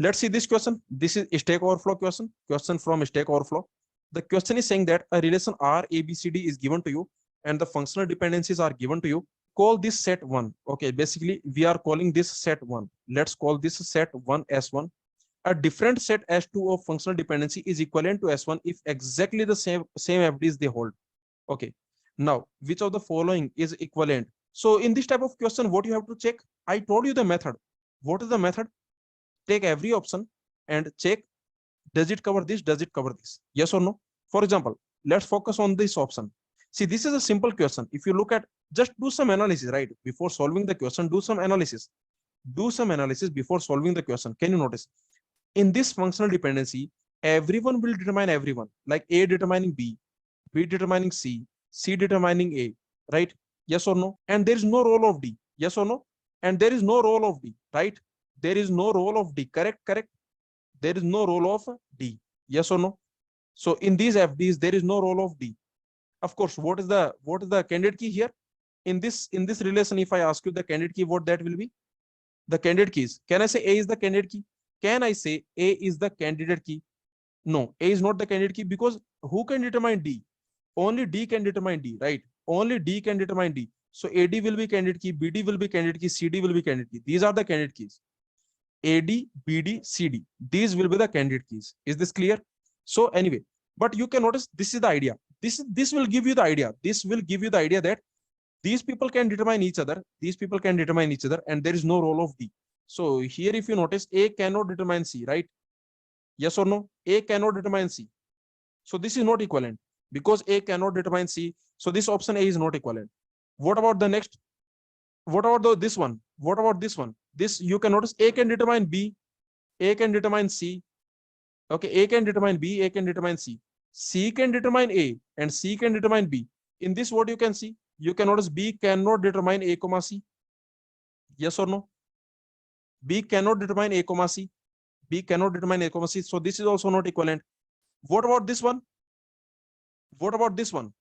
Let's see this question. This is Stack Overflow question from Stack Overflow. The question is saying that a relation R A B C D is given to you and the functional dependencies are given to you. Call this set 1. Okay, basically we are calling this set 1. Let's call this set 1 S1. A different set S2 of functional dependency is equivalent to S1 if exactly the same FDs they hold. Okay, now which of the following is equivalent? So in this type of question, what you have to check? I told you the method. What is the method? Take every option and check, does it cover this, does it cover this, yes or no? For example, let's focus on this option. See, this is a simple question. If you look at, just do some analysis, right? Before solving the question, do some analysis before solving the question. Can you notice in this functional dependency, everyone will determine everyone, like A determining B, B determining C, C determining A, right? Yes or no? And there is no role of D, yes or no? And there is no role of D, right? There is no role of D, correct? There is no role of D, yes or no? So in these FDs, there is no role of D. Of course, what is the candidate key here? In this relation, if I ask you the candidate key, what that will be? The candidate keys. Can I say A is the candidate key? Can I say A is the candidate key? No, A is not the candidate key, because who can determine D? Only D can determine D, right? Only D can determine D. So AD will be candidate key, BD will be candidate key, CD will be candidate key. These are the candidate keys. AD, BD, CD. These will be the candidate keys. Is this clear? So anyway, but you can notice this is the idea. This will give you the idea. This will give you the idea that these people can determine each other. These people can determine each other, and there is no role of D. So here, if you notice, A cannot determine C, right? Yes or no? A cannot determine C. So this is not equivalent because A cannot determine C. So this option A is not equivalent. What about the next? What about this one? What about this one? This, you can notice, A can determine B, A can determine C. Okay, A can determine B, A can determine C. C can determine A and C can determine B. In this, what you can see? You can notice B cannot determine A comma C. Yes or no? B cannot determine A comma C. B cannot determine A comma C. So this is also not equivalent. What about this one? What about this one?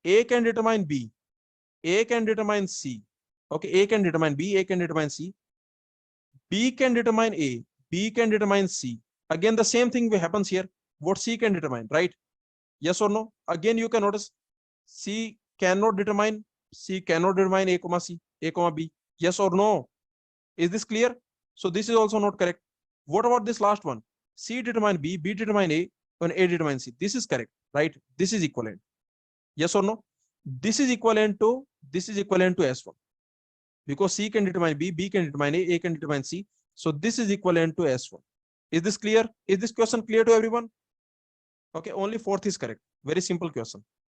A can determine B. A can determine C. Okay, A can determine B, A can determine C. B can determine A, B can determine C. Again, the same thing happens here. What C can determine, right? Yes or no? Again, you can notice C cannot determine A comma C, A comma B. Yes or no? Is this clear? So this is also not correct. What about this last one? C determine B, B determine A, and A determine C. This is correct, right? This is equivalent. Yes or no? This is equivalent to S1. Because C can determine B, B can determine A can determine C. So this is equivalent to S1. Is this clear? Is this question clear to everyone? Okay, only fourth is correct. Very simple question.